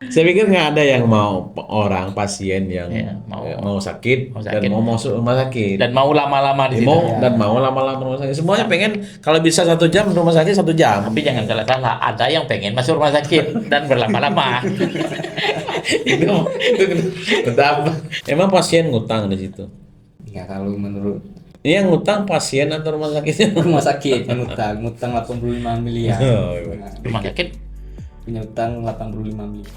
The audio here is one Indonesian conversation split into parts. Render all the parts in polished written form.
Saya pikir nggak ada yang mau orang pasien yang Ya, mau sakit mau dan sakit mau masuk rumah sakit. dan mau lama-lama di Ya, situ. mau Ya, dan mau lama-lama rumah sakit. Semuanya pengen kalau bisa 1 jam rumah sakit 1 jam. Tapi jangan salah-salah, ada yang pengen masuk rumah sakit dan berlama-lama. Itu betapa. Emang pasien ngutang di situ. ya kalau menurut Ini yang ngutang pasien atau rumah sakitnya? rumah sakit yang ngutang 85 miliar. Oh, iya. Nah, Rumah sakit punya utang 85 miliar.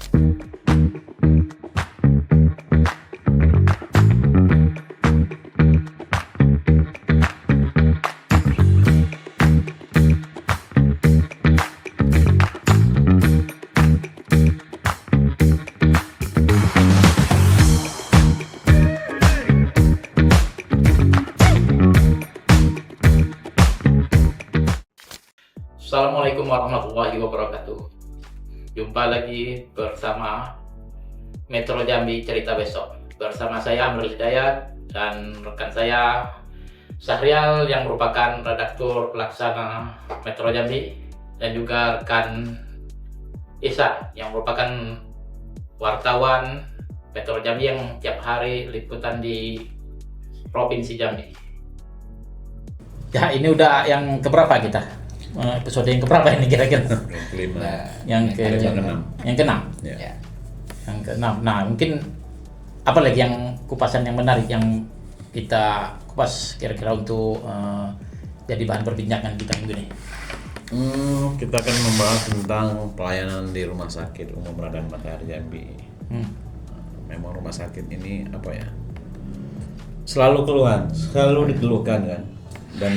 Assalamualaikum warahmatullahi wabarakatuh. Jumpa lagi bersama Metro Jambi Cerita Besok. Bersama saya Amrul Hidayat dan rekan saya Syahrial yang merupakan redaktur pelaksana Metro Jambi, dan juga rekan Isa yang merupakan wartawan Metro Jambi yang tiap hari liputan di Provinsi Jambi. Ya, ini udah yang keberapa kita? Episode yang keberapa ini kira-kira? Yang kelima. Nah, Yang ke Yang keenam. yang keenam. Ya. ya. Yang keenam. Nah, mungkin apa lagi yang kupasan yang menarik yang kita kupas kira-kira untuk jadi bahan perbincangan kita minggu ini? Kita akan membahas tentang pelayanan di rumah sakit umum Raden Matahari Jambi. Memang rumah sakit ini apa ya? Selalu keluhan, selalu dikeluhkan kan. Dan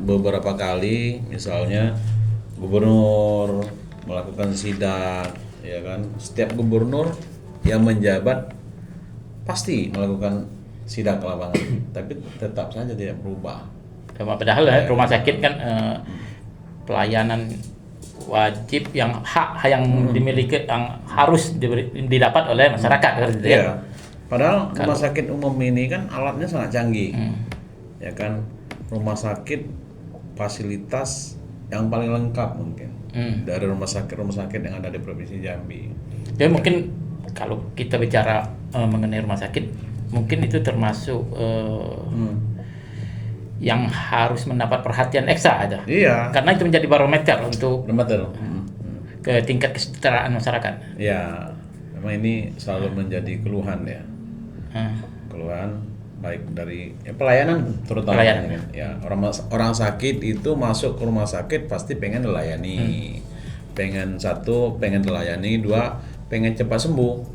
beberapa kali misalnya gubernur melakukan sidak, ya kan? Setiap gubernur yang menjabat pasti melakukan sidak ke lapangan, tapi tetap saja tidak berubah. Padahal rumah sakit kan pelayanan wajib yang hak yang dimiliki, yang harus didapat oleh masyarakat gitu ya. Iya. Padahal rumah sakit umum ini kan alatnya sangat canggih, ya kan? Rumah sakit fasilitas yang paling lengkap mungkin dari rumah sakit yang ada di Provinsi Jambi. Jadi mungkin kalau kita bicara mengenai rumah sakit, mungkin itu termasuk yang harus mendapat perhatian ekstra ada. Iya. Karena itu menjadi barometer untuk Betul. ke tingkat kesejahteraan masyarakat. Ya, memang ini selalu menjadi keluhan ya. Hmm. Keluhan baik dari pelayanan terutama. Pelayanan. Ya, orang sakit itu masuk ke rumah sakit pasti pengen dilayani. Pengen satu, pengen dilayani, dua, pengen cepat sembuh.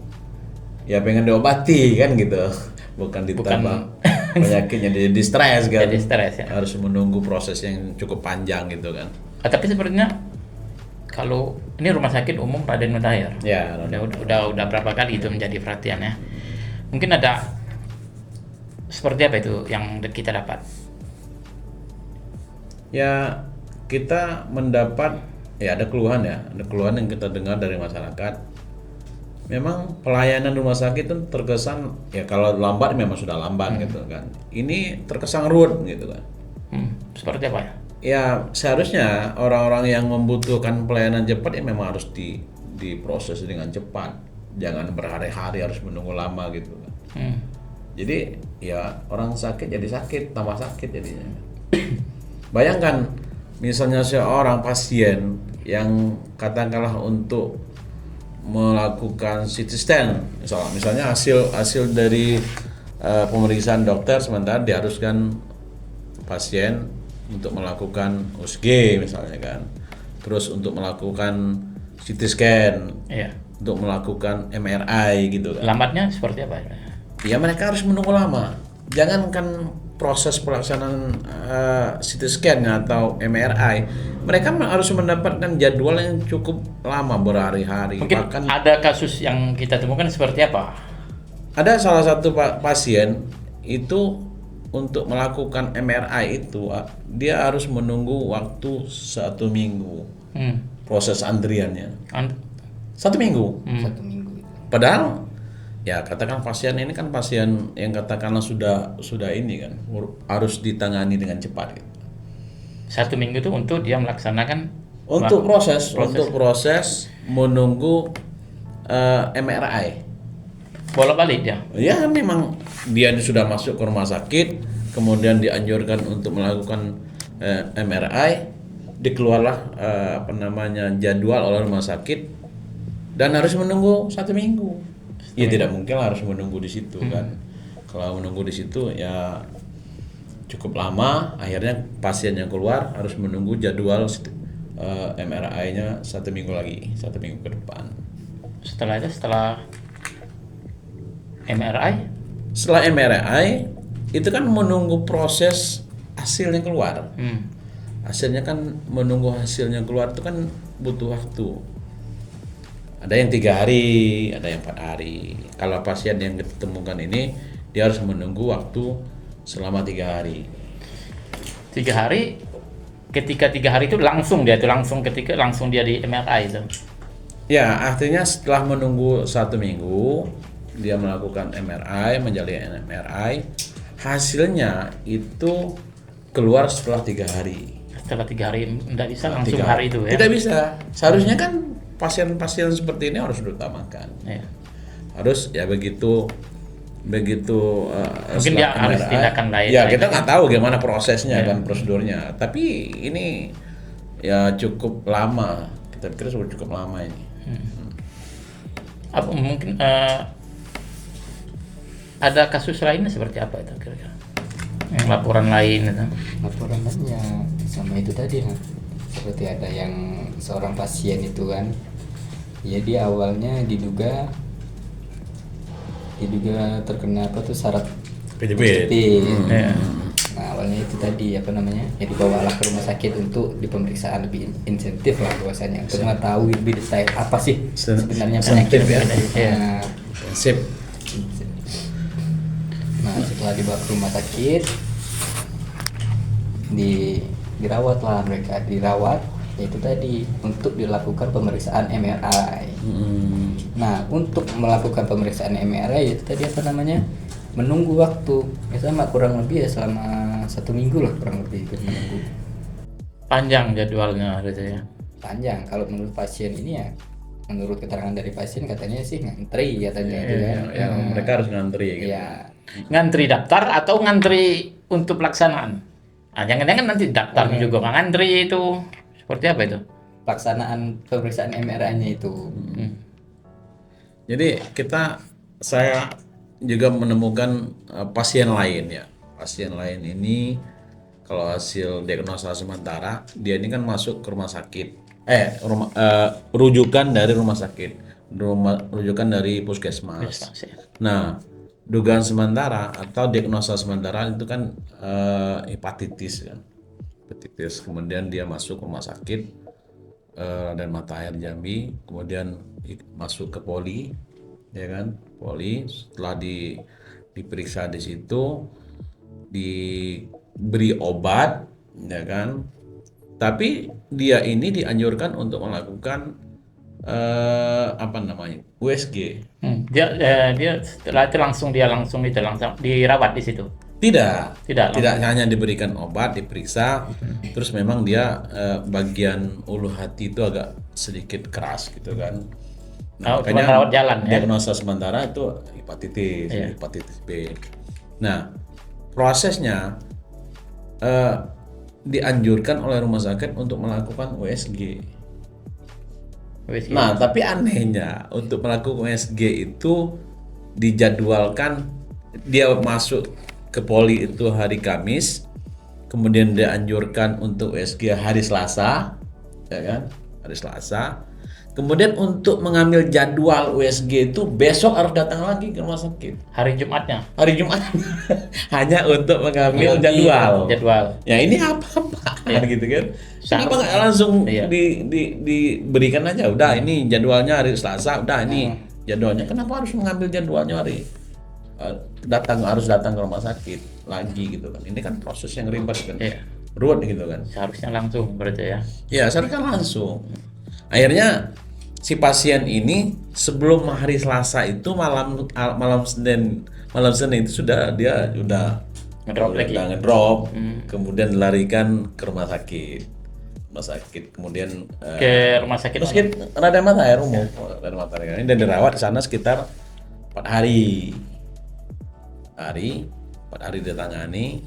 Ya pengen diobati kan gitu. Bukan ditambah penyakitnya jadi stres kan. Jadi stres ya. Harus menunggu proses yang cukup panjang gitu kan. Tapi sebenarnya kalau ini rumah sakit umum Raden Matahir. Ya, Udah berapa kali itu menjadi perhatian ya. Mungkin ada seperti apa itu yang kita dapat? Ya, kita mendapat ada keluhan yang kita dengar dari masyarakat. Memang pelayanan rumah sakit itu terkesan ya kalau lambat memang sudah lambat gitu kan. Ini terkesan ruwet gitu kan. Seperti apa ya? Ya seharusnya orang-orang yang membutuhkan pelayanan cepat ya memang harus diproses dengan cepat. Jangan berhari-hari harus menunggu lama gitu kan. Jadi ya orang sakit jadi sakit, tambah sakit jadinya. Bayangkan misalnya seorang pasien yang katakanlah untuk melakukan CT scan, misalnya hasil dari pemeriksaan dokter, sementara diharuskan pasien untuk melakukan USG misalnya kan, terus untuk melakukan CT scan, untuk melakukan MRI gitu kan. Lambatnya seperti apa? Ya mereka harus menunggu lama. Jangankan proses pelaksanaan CT scan atau MRI, mereka harus mendapatkan jadwal yang cukup lama berhari-hari. Mungkin Bahkan ada kasus yang kita temukan seperti apa? ada salah satu pasien itu untuk melakukan MRI itu dia harus menunggu waktu 1 minggu proses antriannya. 1 minggu. 1 minggu itu. Padahal ya katakan pasien ini kan pasien yang katakanlah sudah ini kan harus ditangani dengan cepat gitu. 1 minggu itu untuk dia melaksanakan Untuk proses menunggu MRI. Bolak-balik dia. Ya memang dia sudah masuk ke rumah sakit, kemudian dianjurkan untuk melakukan MRI, dikeluarlah jadwal oleh rumah sakit dan harus menunggu 1 minggu. Ya tidak mungkin harus menunggu di situ kan. Kalau menunggu di situ ya cukup lama, akhirnya pasien yang keluar harus menunggu jadwal MRI-nya 1 minggu lagi, 1 minggu ke depan. Setelah MRI, Setelah MRI itu kan menunggu proses hasilnya keluar. Hasilnya kan menunggu hasilnya keluar itu kan butuh waktu. Ada yang 3 hari, ada yang 4 hari. Kalau pasien yang ditemukan ini dia harus menunggu waktu selama 3 hari. 3 hari, ketika 3 hari itu langsung dia di MRI itu. Ya, artinya setelah menunggu 1 minggu, dia melakukan MRI, menjalani MRI, hasilnya itu keluar setelah 3 hari. Setelah 3 hari, tidak bisa langsung hari itu ya? Tidak bisa. Seharusnya kan pasien-pasien seperti ini harus diutamakan. Ya. Harus ya begitu mungkin dia harus tindakan lain. Ya kita nggak tahu gimana prosesnya kan, prosedurnya. Tapi ini ya cukup lama. Kita pikir sudah cukup lama ini. Apa mungkin ada kasus lainnya seperti apa itu kira-kira? Yang laporan lain itu. Laporan lainnya sama itu tadi kan. Seperti ada yang seorang pasien itu kan, ya dia awalnya diduga terkena syarat PJB. Nah awalnya itu tadi ya dibawalah ke rumah sakit untuk pemeriksaan lebih insentif lah bahwasanya untuk mengetahui lebih detail apa sih sebenarnya penyakit ya. Sip. Nah setelah dibawa ke rumah sakit dirawat yaitu tadi untuk dilakukan pemeriksaan MRI. Nah untuk melakukan pemeriksaan MRI itu tadi menunggu waktu ya sama kurang lebih ya selama 1 minggu lah kurang lebih menunggu. Panjang jadwalnya gitu ya? Panjang kalau menurut pasien ini ya, menurut keterangan dari pasien katanya sih ngantri katanya itu kan. Ya, mereka harus ngantri gitu. Ya. Ngantri daftar atau ngantri untuk pelaksanaan? Jangan-jangan nanti daftar juga ngantri itu. Seperti apa itu? Pelaksanaan pemeriksaan MRI-nya itu. Jadi saya juga menemukan pasien lain ya. Pasien lain ini kalau hasil diagnosa sementara dia ini kan masuk ke rumah sakit. Rujukan dari rumah sakit. Rujukan dari puskesmas. Nah, dugaan sementara atau diagnosa sementara itu kan hepatitis kan. Hepatitis, kemudian dia masuk rumah sakit dan Mata Air Jambi, kemudian masuk ke poli, ya kan, poli. Setelah diperiksa di situ, diberi obat, ya kan. Tapi dia ini dianjurkan untuk melakukan USG. Dia setelah itu langsung dirawat di situ. Tidak hanya diberikan obat, diperiksa, terus memang dia bagian ulu hati itu agak sedikit keras gitu kan. Nah, makanya rawat jalan ya. Diagnosa sementara itu hepatitis B. Nah, prosesnya dianjurkan oleh rumah sakit untuk melakukan USG. Nah, tapi anehnya untuk melakukan USG itu dijadwalkan dia masuk ke poli itu hari Kamis, kemudian dianjurkan untuk USG hari Selasa, ya kan, hari Selasa. Kemudian untuk mengambil jadwal USG itu besok harus datang lagi ke rumah sakit. Hari Jumatnya. Hari Jumat hanya untuk mengambil jadwal. Ya ini apa-apa gitu kan? Kenapa nggak langsung diberikan aja? Udah ini jadwalnya hari Selasa, udah ini jadwalnya. Kenapa harus mengambil jadwalnya hari harus datang ke rumah sakit lagi gitu kan? Ini kan proses yang ribet kan, ruwet gitu kan. Seharusnya langsung berarti ya? Ya seharusnya langsung. Akhirnya si pasien ini sebelum hari Selasa itu malam Senin itu dia udah ngedrop, kemudian dilarikan ke rumah sakit. kemudian Ke rumah sakit rumah sakit Raden Matahir umum, Raden Matahir ini, dan dirawat di sana sekitar 4 hari. 4 hari ditangani,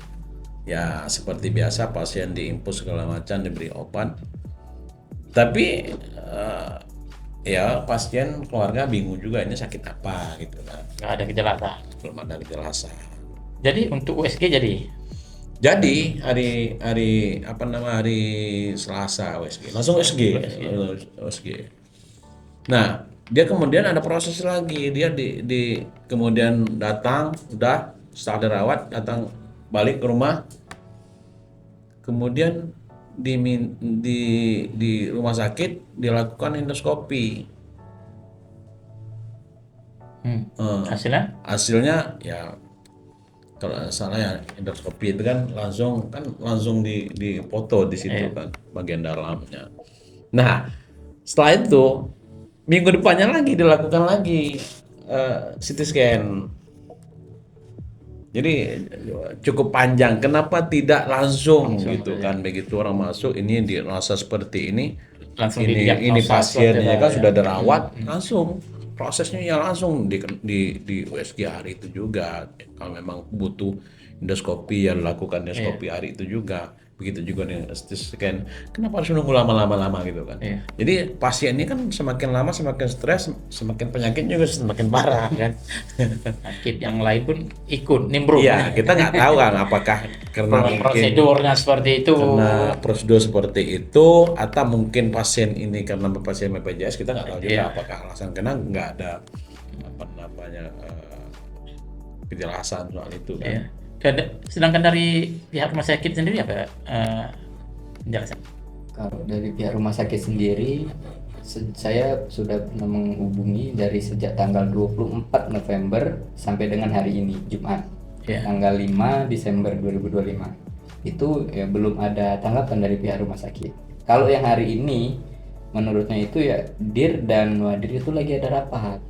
ya seperti biasa pasien diinfus segala macam, diberi obat. Tapi ya pasien keluarga bingung juga ini sakit apa gitu kan. nggak ada gejala. Belum ada kejelasan. Jadi untuk USG Jadi hari Selasa USG. Langsung USG. Nah, dia kemudian ada proses lagi. Dia di kemudian datang, udah setelah dirawat datang balik ke rumah. Kemudian di rumah sakit dilakukan endoskopi. Hasilnya ya kalau nggak salah ya endoskopi itu kan langsung di foto di situ kan bagian dalamnya. Nah, setelah itu minggu depannya lagi dilakukan lagi CT scan. Jadi cukup panjang. Kenapa tidak langsung gitu kan? Begitu orang masuk ini dirasa seperti ini, langsung ini pasiennya kan sudah dirawat, langsung prosesnya ya langsung di USG hari itu juga. Kalau memang butuh endoskopi ya lakukan endoskopi hari itu juga. Begitu juga nih CT scan. Kenapa harus nunggu lama gitu kan? Jadi pasien ini kan semakin lama semakin stres, semakin penyakit juga semakin parah kan. Penyakit yang lain pun ikut nimbrung. Iya, kita nggak tahu kan apakah karena prosedurnya seperti itu. Karena prosedur seperti itu, atau mungkin pasien ini karena pasien BPJS, kita nggak tahu juga apakah alasan, karena nggak ada kejelasan soal itu kan. Sedangkan dari pihak rumah sakit sendiri apa penjelasan? Kalau dari pihak rumah sakit sendiri, saya sudah pernah menghubungi dari sejak tanggal 24 November sampai dengan hari ini, Jumat, tanggal 5 Desember 2025. Itu ya belum ada tanggapan dari pihak rumah sakit. Kalau yang hari ini, menurutnya itu ya Dir dan Wadir itu lagi ada rapat.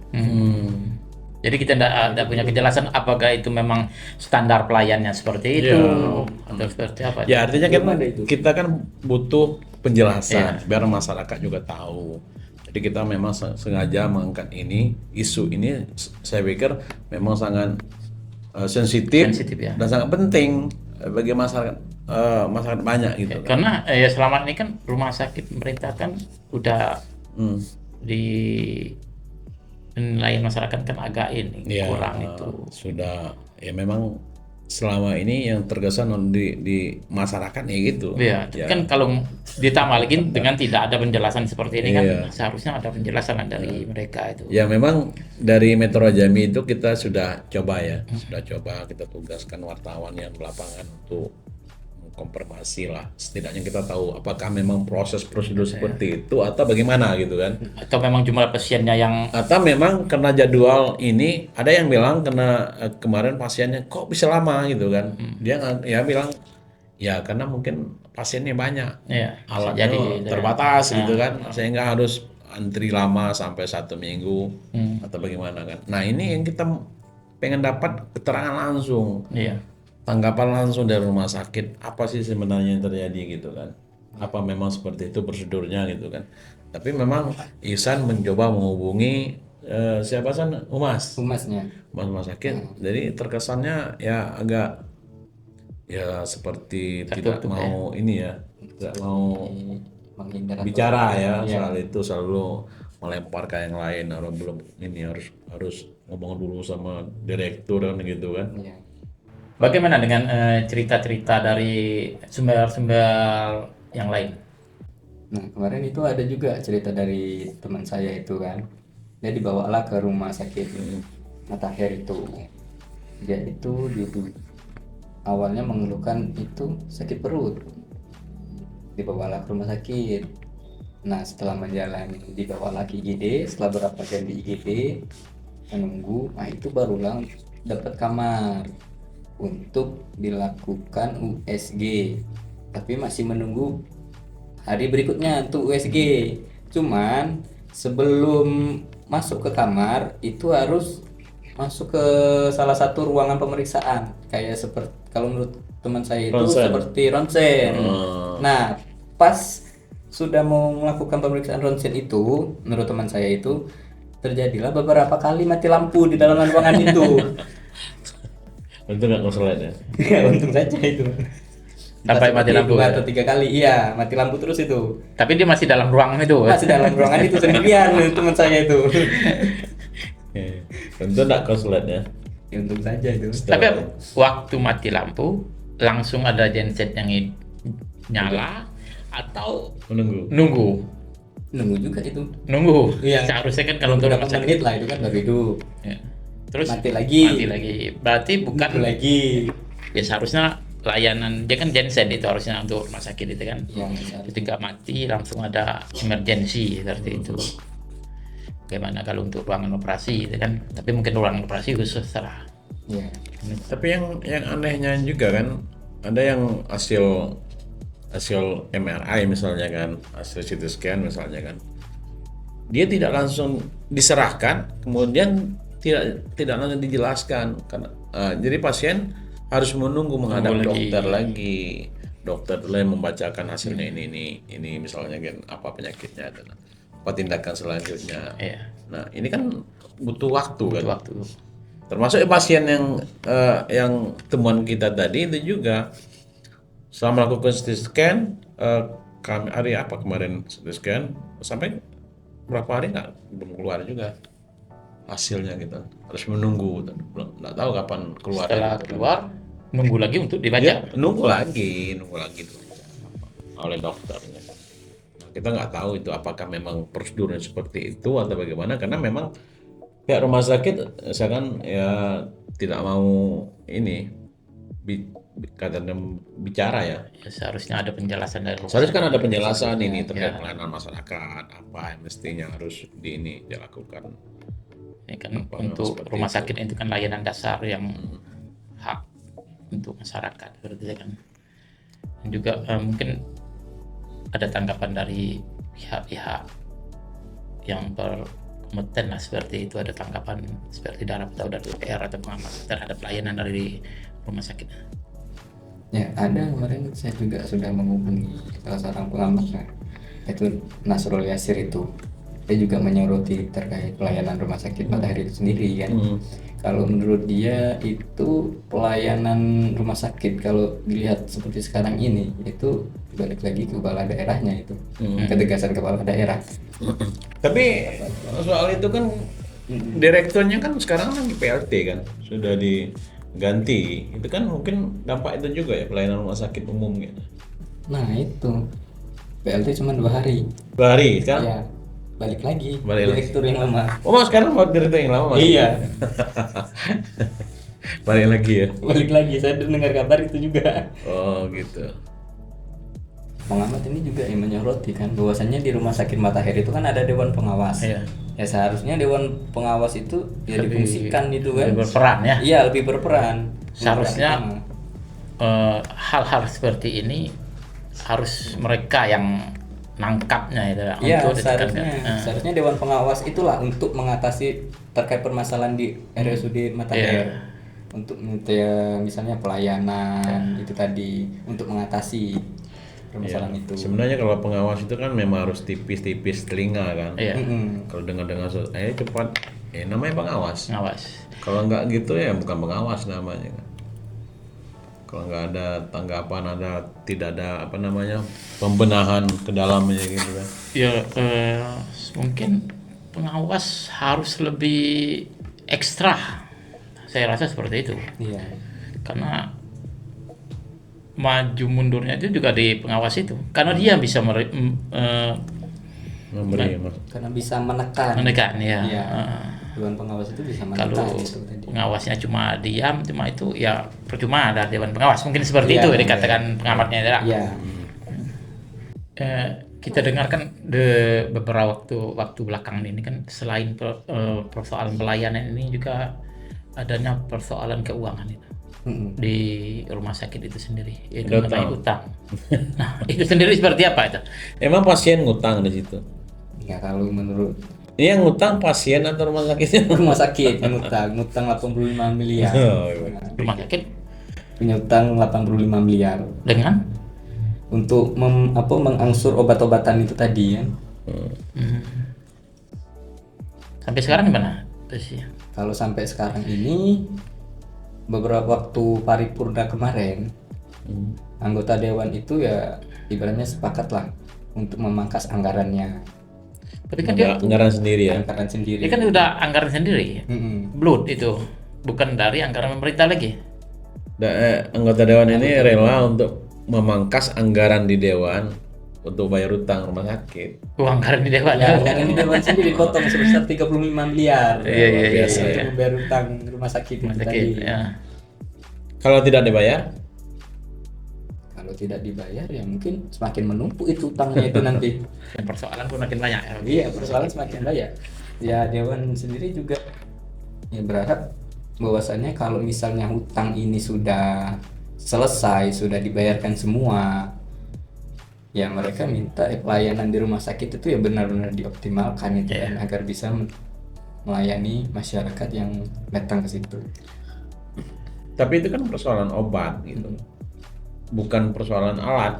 Jadi kita tidak punya kejelasan apakah itu memang standar pelayannya seperti itu atau seperti apa? Ya artinya kita kan butuh penjelasan biar masyarakat juga tahu. Jadi kita memang sengaja mengangkat isu ini, saya pikir memang sangat sensitif dan sangat penting bagi masyarakat banyak gitu. Karena ya selama ini kan rumah sakit pemerintah kan udah di nilai masyarakat kan agak kurang itu. Sudah ya memang selama ini yang terkesan di masyarakat ya gitu. Kan kalau ditambah lagi dengan tidak ada penjelasan seperti ini kan seharusnya ada penjelasan dari mereka itu. Ya memang dari Metro Jambi itu kita sudah coba kita tugaskan wartawan yang di lapangan untuk konfirmasi lah, setidaknya kita tahu apakah memang proses prosedur seperti itu atau bagaimana gitu kan, atau memang jumlah pasiennya yang, atau memang karena jadwal ini ada yang bilang karena kemarin pasiennya kok bisa lama gitu kan. Dia bilang ya karena mungkin pasiennya banyak, alatnya terbatas gitu kan, sehingga harus antri lama sampai 1 minggu atau bagaimana kan. Nah ini yang kita pengen dapat keterangan langsung, tanggapan langsung dari rumah sakit, apa sih sebenarnya yang terjadi gitu kan, apa memang seperti itu prosedurnya gitu kan. Tapi memang Ihsan mencoba menghubungi siapa San? Humasnya rumah sakit. Jadi terkesannya ya agak ya seperti tidak mau tidak mau bicara soal itu, selalu melempar ke yang lain, orang belum ini harus ngomong dulu sama direktur kan gitu kan. Bagaimana dengan cerita-cerita dari sumber-sumber yang lain? Nah kemarin itu ada juga cerita dari teman saya itu kan, dia dibawalah ke rumah sakit Matahir itu. Dia itu awalnya mengeluhkan itu sakit perut, dibawalah ke rumah sakit. Nah setelah menjalani dibawalah ke IGD, setelah berapa jam di IGD menunggu, nah itu barulah dapat kamar untuk dilakukan USG, tapi masih menunggu hari berikutnya untuk USG. Cuman sebelum masuk ke kamar itu harus masuk ke salah satu ruangan pemeriksaan, kayak seperti kalau menurut teman saya itu seperti ronsen. Nah pas sudah mau melakukan pemeriksaan ronsen itu, menurut teman saya itu terjadilah beberapa kali mati lampu di dalam ruangan itu. Itu nggak konsulat ya. Ya, untung saja itu. Sampai mati lampu, 2 ya? atau 3 kali, iya mati lampu terus itu. Tapi dia masih dalam ruangan itu. Masih dalam ruangan itu sendirian teman saya itu. Tentu nggak konsulat ya. Ya, untung saja itu. Tapi waktu mati lampu langsung ada genset yang nyala atau Menunggu. Nunggu juga itu. nunggu? Iya. Seharusnya kan kalau untuk Berapa rumah sakit. menit lah itu kan baru hidup. Ya. Terus Mati lagi. Berarti bukan Hidup lagi. ya seharusnya layanan dia kan genset itu harusnya untuk rumah sakit itu kan. Yang Ketika mati langsung ada emergency seperti itu. Bagaimana kalau untuk ruangan operasi itu kan? Tapi mungkin ruangan operasi khusus lah. ya. Tapi yang anehnya juga kan, ada yang hasil MRI misalnya kan, hasil CT scan misalnya kan, dia tidak langsung diserahkan, kemudian tidak langsung dijelaskan, karena jadi pasien harus menunggu menghadap dokter lagi. Dokter dulu yang membacakan hasilnya ini misalnya kan apa penyakitnya dan apa tindakan selanjutnya. Iya. Nah ini kan butuh waktu kan. Waktu. Termasuk pasien yang temuan kita tadi itu juga setelah melakukan CT scan, kami hari apa kemarin CT scan sampai berapa hari belum keluar juga hasilnya gitu, harus menunggu, nggak tahu kapan keluar. Setelah keluar nunggu lagi untuk dibaca. Ya, nunggu lagi dulu oleh dokternya. Nah, kita nggak tahu itu apakah memang prosedurnya seperti itu atau bagaimana, karena memang pihak rumah sakit misalkan ya tidak mau ini katanya bicara ya. Ya, seharusnya ada penjelasan dari rumah Seharusnya kan sakit. ada penjelasan ini terkait Ya. pelayanan masyarakat, apa yang mestinya harus dilakukan. Ini kan Apa, untuk seperti rumah itu. sakit itu kan layanan dasar yang hak untuk masyarakat seperti itu kan. Dan juga mungkin ada tanggapan dari pihak-pihak yang berkompeten lah seperti itu, ada tanggapan seperti dari DPR atau pengamat terhadap layanan dari rumah sakit. Ya, ada kemarin saya juga sudah menghubungi salah seorang pengamat, itu Nasrul Yasir itu. Dia juga menyoroti terkait pelayanan rumah sakit Matahari itu sendiri kan. Kalau menurut dia itu pelayanan rumah sakit kalau dilihat seperti sekarang ini itu balik lagi ke kepala daerahnya itu, ketegasan kepala daerah. Tapi soal itu kan direkturnya kan sekarang lagi PLT kan, sudah diganti. Itu kan mungkin dampak itu juga ya pelayanan rumah sakit umum gitu. Nah itu PLT cuma 2 hari. 2 hari kan? Ya, balik lagi Balik lagi. direktur yang lama. Oh, sekarang mau direktur yang lama masih? Iya, Balik lagi ya? balik lagi. Saya dengar kabar itu juga. Oh gitu. Pengamat ini juga yang menyoroti kan bahwasannya di rumah sakit Matahari itu kan ada dewan pengawas. Iya. Ya seharusnya dewan pengawas itu ya Lebih- difungsikan gitu kan. lebih berperan ya. Iya, lebih berperan. Seharusnya hal-hal seperti ini harus mereka yang nangkapnya itu Iya, untuk seharusnya ditekankan. seharusnya dewan pengawas itulah untuk mengatasi terkait permasalahan di RSUD Matahari. Iya. Untuk misalnya pelayanan itu tadi untuk mengatasi permasalahan itu. Sebenarnya kalau pengawas itu kan memang harus tipis-tipis telinga kan. Iya. Mm-mm. Kalau dengar-dengar cepat, namanya pengawas. Ngawas. Kalau nggak gitu ya bukan pengawas namanya kan. Kalau nggak ada tanggapan, tidak ada apa namanya pembenahan ke dalamnya gitu kan. Ya mungkin pengawas harus lebih ekstra. Saya rasa seperti itu. Iya. Karena maju mundurnya itu juga di pengawas itu. Karena dia bisa Memberi Karena bisa menekan. menekan ya. Iya. Dewan pengawas itu bisa menekan Kalau itu tadi. pengawasnya cuma diam, cuma itu ya percuma ada dewan pengawas. Mungkin seperti Iya, itu iya. dikatakan pengamatnya ya. Iya. Kita dengarkan beberapa waktu belakangan ini kan selain persoalan pelayanan ini juga adanya persoalan keuangan itu Mm-mm. di rumah sakit itu sendiri, yaitu Ada mengenai utang. Nah, itu sendiri seperti apa itu? Emang pasien ngutang di situ? Ya kalau menurut Ini yang ngutang pasien atau rumah sakitnya? rumah sakit yang ngutang 85 miliar. Oh, iya. Rumah sakit Punya utang 85 miliar. dengan untuk mengangsur obat-obatan itu tadi kan. Sampai sekarang gimana posisinya? Kalau sampai sekarang ini, beberapa waktu paripurna kemarin, anggota dewan itu ya ibaratnya sepakat lah untuk memangkas anggarannya. Tapi kan dia Anggaran sendiri ya. Anggaran sendiri. kan udah anggaran sendiri. Blood itu bukan dari anggaran pemerintah lagi. Anggota dewan ini rela untuk memangkas anggaran di dewan untuk bayar utang rumah sakit. Anggaran di dewan. Ya, anggaran di dewan sendiri dipotong sebesar 35 miliar. Iya. Biasa Untuk ya. membayar utang rumah sakit itu Sakit. tadi. Ya. Kalau tidak dibayar, Kalau tidak dibayar ya mungkin semakin menumpuk itu utangnya itu nanti. Dan persoalan pun makin banyak. Ya. Iya, persoalan semakin banyak. Ya dewan sendiri juga ya berharap bahwasannya kalau misalnya hutang ini sudah selesai, sudah dibayarkan semua, ya mereka minta pelayanan di rumah sakit itu ya benar-benar dioptimalkan itu kan, agar bisa melayani masyarakat yang datang ke situ. tapi itu kan persoalan obat gitu, bukan persoalan alat,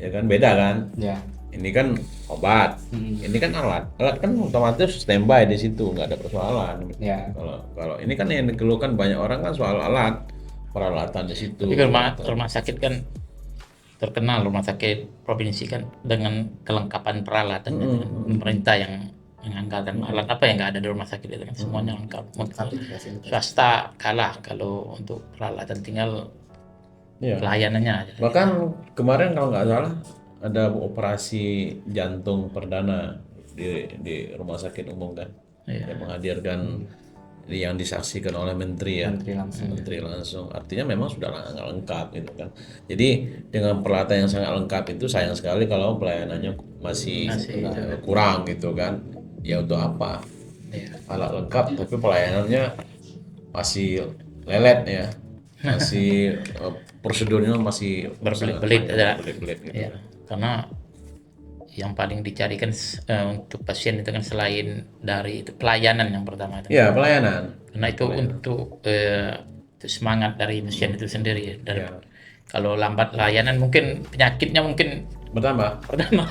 ya kan beda kan? Ya. Ini kan obat, ini kan alat kan otomatis standby di situ, nggak ada persoalan. Ya. Kalau ini kan yang dikeluhkan banyak orang kan soal alat, peralatan di situ. Tapi rumah sakit kan terkenal, rumah sakit provinsi kan dengan kelengkapan peralatan. Pemerintah yang menganggarkan alat apa yang nggak ada di rumah sakit itu kan semuanya lengkap. Swasta kalah kalau untuk peralatan, tinggal Iya. pelayanannya aja. Bahkan kemarin kalau nggak salah ada operasi jantung perdana di rumah sakit umum kan, yang menghadirkan yang disaksikan oleh menteri ya, menteri langsung. Artinya memang sudah lengkap gitu kan. Jadi dengan peralatan yang sangat lengkap itu sayang sekali kalau pelayanannya masih kurang gitu kan. Ya untuk apa? Alat lengkap tapi pelayanannya masih lelet ya, masih prosedurnya masih Berbelit-belit ada. berbelit-belit gitu. Ya, karena yang paling dicarikan untuk pasien itu kan selain dari itu pelayanan yang pertama itu. Ya pelayanan. Karena itu untuk itu semangat dari pasien itu sendiri ya. Dan Ya. kalau lambat layanan mungkin penyakitnya mungkin Pertama, pertama.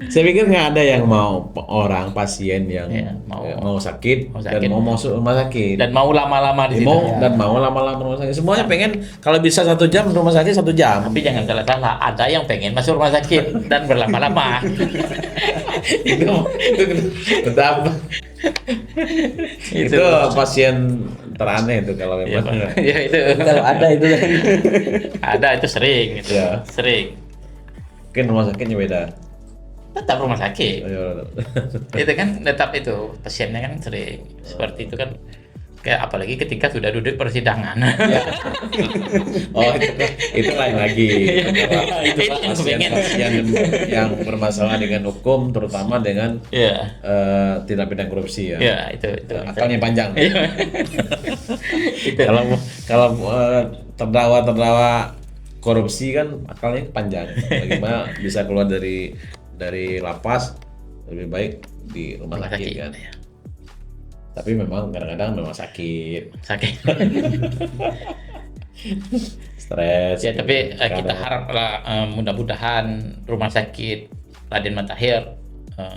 saya pikir nggak ada yang mau orang pasien yang mau sakit dan mau masuk rumah sakit. Dan mau lama-lama di situ. Dan mau lama-lama rumah sakit. Semuanya pengen kalau bisa 1 jam rumah sakit 1 jam. Tapi jangan salah-salah, ada yang pengen masuk rumah sakit dan berlama-lama. itu betapa itu pasien teraneh itu kalau memang. Ya itu. Kalau ada itu kan. Ada itu sering gitu. Ya. Sering. Mungkin rumah sakitnya beda. Tetap rumah sakit. Ayo. Itu kan tetap itu pasiennya kan sering seperti itu kan, kayak apalagi ketika sudah duduk persidangan. Oh itu lain lagi. Itu yang kepengen. Pasien yang bermasalah dengan hukum, terutama dengan Ya. tindak pidana korupsi ya. Ya itu. Akalnya panjang. Itu. Kalau terdakwa korupsi kan akalnya panjang. Bagaimana bisa keluar dari lapas, lebih baik di rumah sakit kan. Ya. Tapi memang kadang-kadang memang sakit, stres. Ya tapi kita haraplah mudah-mudahan rumah sakit Raden Matahir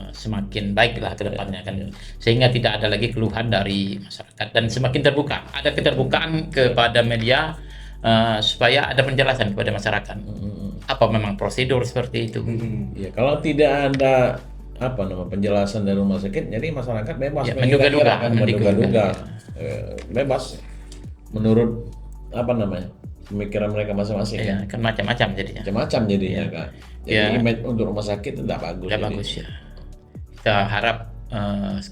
semakin baiklah ke depannya kan, sehingga tidak ada lagi keluhan dari masyarakat dan semakin terbuka, ada keterbukaan kepada media supaya ada penjelasan kepada masyarakat apa memang prosedur seperti itu. Ya kalau tidak ada penjelasan dari rumah sakit, jadi masyarakat bebas Ya, menduga-duga, bebas menurut pemikiran mereka masing-masing. Ya, kan macam-macam jadinya. Macam-macam jadinya kan. Jadi image untuk rumah sakit tidak bagus. Tidak bagus ya. Kita harap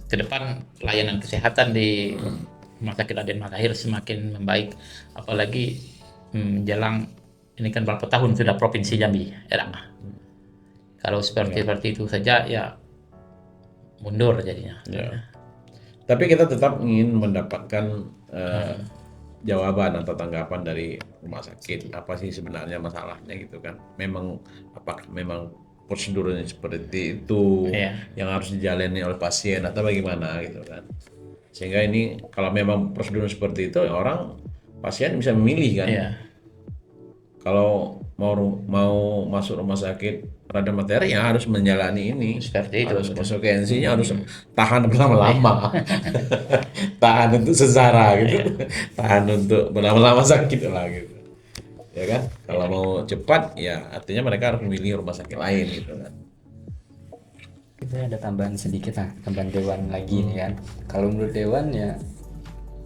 ke depan layanan kesehatan di Rumah Sakit Raden Matahir semakin membaik, apalagi menjelang ini kan berapa tahun sudah Provinsi Jambi ya. Kalau seperti itu saja ya mundur jadinya. Ya. Tapi kita tetap ingin mendapatkan jawaban atau tanggapan dari rumah sakit, apa sih sebenarnya masalahnya gitu kan. Apakah memang prosedurnya seperti itu yang harus dijalani oleh pasien atau bagaimana gitu kan. Sehingga ini kalau memang prosedur seperti itu, pasien bisa memilih kan. Iya. Kalau mau masuk rumah sakit Raden Matahir ya harus menjalani ini. Seperti itu. Harus konsekuensinya harus tahan berlama-lama. Tahan untuk sengsara gitu. Tahan untuk berlama-lama sakit lah gitu. Ya kan? Kalau mau cepat ya artinya mereka harus memilih rumah sakit lain gitu kan. Kita ada tambahan sedikit lah, tambahan Dewan lagi nih kan. Kalau menurut Dewan ya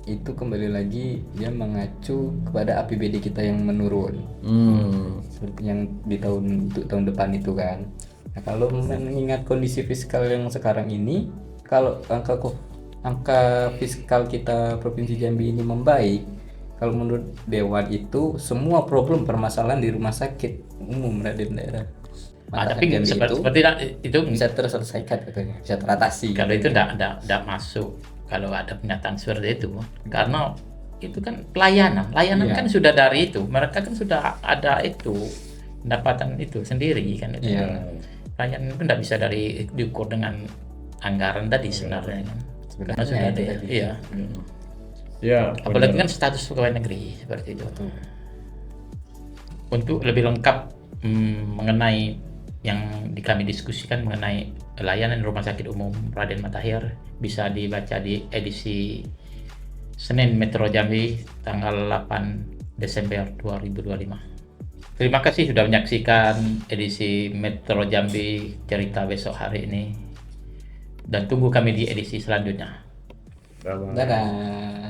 itu kembali lagi dia mengacu kepada APBD kita yang menurun. Seperti yang di tahun depan itu kan. Nah, kalau mengingat kondisi fiskal yang sekarang ini, kalau angka fiskal kita Provinsi Jambi ini membaik, kalau menurut Dewan itu semua problem permasalahan di rumah sakit umum di daerah Tapi Jambi seperti itu bisa terselesaikan katanya, bisa teratasi. kalau itu tidak masuk kalau ada pernyataan seperti itu, karena itu kan pelayanan Iya. kan sudah dari itu, mereka kan sudah ada itu pendapatan itu sendiri kan itu. Iya. Pelayanan itu tidak bisa diukur dengan anggaran tadi sebenarnya kan. Karena sudah itu ada, tadi. iya. Ya, Apalagi benar. kan status pegawai negeri seperti itu. Untuk lebih lengkap mengenai yang kami diskusikan mengenai layanan Rumah Sakit Umum Raden Matahir bisa dibaca di edisi Senin Metro Jambi tanggal 8 Desember 2025. Terima kasih sudah menyaksikan edisi Metro Jambi cerita besok hari ini dan tunggu kami di edisi selanjutnya. Bye-bye. Dadah.